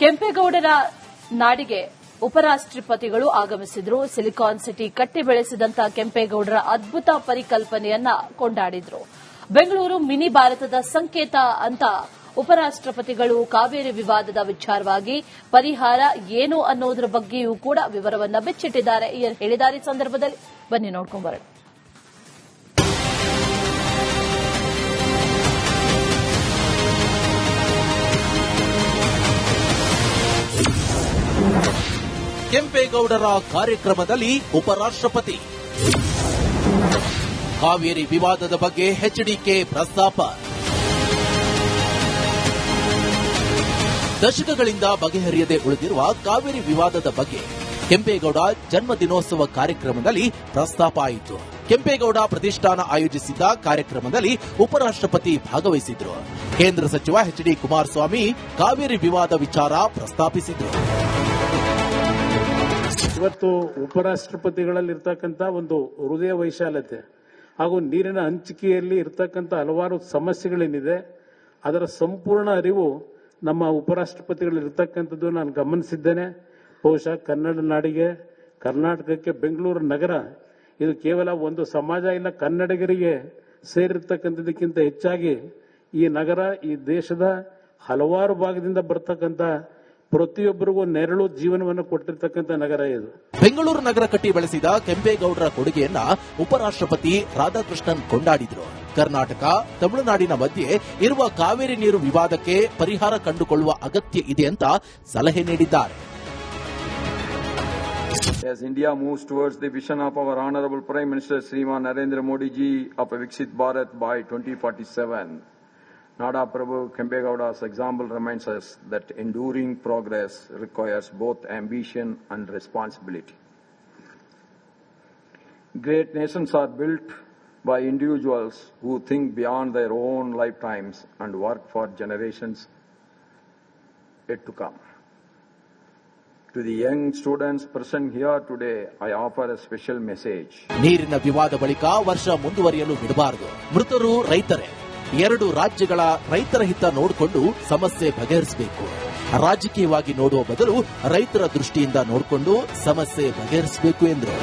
ಕೆಂಪೇಗೌಡರ ನಾಡಿಗೆ ಉಪರಾಷ್ಟ್ರಪತಿಗಳು ಆಗಮಿಸಿದ್ರು. Silicon city ಕಟ್ಟಿ ಬೆಳೆಸಿದಂತಹ ಕೆಂಪೇಗೌಡರ ಅದ್ಭುತ ಪರಿಕಲ್ಪನೆಯನ್ನ ಕೊಂಡಾಡಿದ್ರು. ಬೆಂಗಳೂರು ಮಿನಿ ಭಾರತದ ಸಂಕೇತ ಅಂತ ಉಪರಾಷ್ಟ್ರಪತಿಗಳು ಕಾವೇರಿ ವಿವಾದದ ವಿಚಾರವಾಗಿ ಪರಿಹಾರ ಏನು ಅನ್ನೋದರ ಬಗ್ಗೆಯೂ ಕೂಡ ವಿವರವನ್ನ ಬಿಚ್ಚಿಟ್ಟಿದ್ದಾರೆ. ಹೇಳಿದ್ದಾರೆ ಈ ಸಂದರ್ಭದಲ್ಲಿ ಬನ್ನಿ ನೋಡ್ಕೊಂಡು ಬರೋಣ. ಕೆಂಪೇಗೌಡರ ಕಾರ್ಯಕ್ರಮದಲ್ಲಿ ಉಪರಾಷ್ಟ್ರಪತಿ ಕಾವೇರಿ ವಿವಾದದ ಬಗ್ಗೆ ಎಚ್ಡಿಕೆ ಪ್ರಸ್ತಾಪ. ದಶಕಗಳಿಂದ ಬಗೆಹರಿಯದೆ ಉಳಿದಿರುವ ಕಾವೇರಿ ವಿವಾದದ ಬಗ್ಗೆ ಕೆಂಪೇಗೌಡ ಜನ್ಮದಿನೋತ್ಸವ ಕಾರ್ಯಕ್ರಮದಲ್ಲಿ ಪ್ರಸ್ತಾಪ ಆಯಿತು. ಕೆಂಪೇಗೌಡ ಪ್ರತಿಷ್ಠಾನ ಆಯೋಜಿಸಿದ್ದ ಕಾರ್ಯಕ್ರಮದಲ್ಲಿ ಉಪರಾಷ್ಟ್ರಪತಿ ಭಾಗವಹಿಸಿದ್ರು. ಕೇಂದ್ರ ಸಚಿವ ಎಚ್ಡಿ ಕುಮಾರಸ್ವಾಮಿ ಕಾವೇರಿ ವಿವಾದ ವಿಚಾರ ಪ್ರಸ್ತಾಪಿಸಿದ್ರು. ಇವತ್ತು ಉಪರಾಷ್ಟ್ರಪತಿಗಳಲ್ಲಿ ಇರ್ತಕ್ಕಂಥ ಒಂದು ಹೃದಯ ವೈಶಾಲ್ಯತೆ ಹಾಗೂ ನೀರಿನ ಹಂಚಿಕೆಯಲ್ಲಿ ಇರ್ತಕ್ಕಂಥ ಹಲವಾರು ಸಮಸ್ಯೆಗಳೇನಿದೆ ಅದರ ಸಂಪೂರ್ಣ ಅರಿವು ನಮ್ಮ ಉಪರಾಷ್ಟ್ರಪತಿಗಳಿರ್ತಕ್ಕಂಥದ್ದು ನಾನು ಗಮನಿಸಿದ್ದೇನೆ. ಬಹುಶಃ ಕನ್ನಡ ನಾಡಿಗೆ, ಕರ್ನಾಟಕಕ್ಕೆ ಬೆಂಗಳೂರು ನಗರ ಇದು ಕೇವಲ ಒಂದು ಸಮಾಜ ಇಲ್ಲ, ಕನ್ನಡಿಗರಿಗೆ ಸೇರಿರ್ತಕ್ಕಂಥದಕ್ಕಿಂತ ಹೆಚ್ಚಾಗಿ ಈ ನಗರ ಈ ದೇಶದ ಹಲವಾರು ಭಾಗದಿಂದ ಬರ್ತಕ್ಕಂಥ ಪ್ರತಿಯೊಬ್ಬರಿಗೂ ನೆರಳು ಜೀವನವನ್ನು ಕೊಟ್ಟಿರ್ತಕ್ಕಂಥ ನಗರ ಇದು. ಬೆಂಗಳೂರು ನಗರ ಕಟ್ಟಿ ಬೆಳೆಸಿದ ಕೆಂಪೇಗೌಡರ ಕೊಡುಗೆಯನ್ನ ಉಪರಾಷ್ಟ್ರಪತಿ ರಾಧಾಕೃಷ್ಣನ್ ಕೊಂಡಾಡಿದ್ರು. ಕರ್ನಾಟಕ ತಮಿಳುನಾಡಿನ ಮಧ್ಯೆ ಇರುವ ಕಾವೇರಿ ನೀರು ವಿವಾದಕ್ಕೆ ಪರಿಹಾರ ಕಂಡುಕೊಳ್ಳುವ ಅಗತ್ಯ ಇದೆ ಅಂತ ಸಲಹೆ ನೀಡಿದ್ದಾರೆ. As India moves towards the vision of our Honorable Prime Minister Sriman Narendra Modi ji of a Viksit Bharat by 2047, Nada Prabhu Kempegowda's example reminds us that enduring progress requires both ambition and responsibility. Great nations are built by individuals who think beyond their own lifetimes and work for generations yet to come. To the young students present here today, I offer a special message. ನೀರಿನ ವಿವಾದ ಬಳಿಕ ವರ್ಷ ಮುಂದುವರಿಯಲು ಬಿಡಬಾರದು. ಮೃತರು ರೈತರೇ. ಎರಡು ರಾಜ್ಯಗಳ ರೈತರ ಹಿತ ನೋಡಿಕೊಂಡು ಸಮಸ್ಯೆ ಬಗೆಹರಿಸಬೇಕು. ರಾಜಕೀಯವಾಗಿ ನೋಡುವ ಬದಲು ರೈತರ ದೃಷ್ಟಿಯಿಂದ ನೋಡಿಕೊಂಡು ಸಮಸ್ಯೆ ಬಗೆಹರಿಸಬೇಕು ಎಂದರು.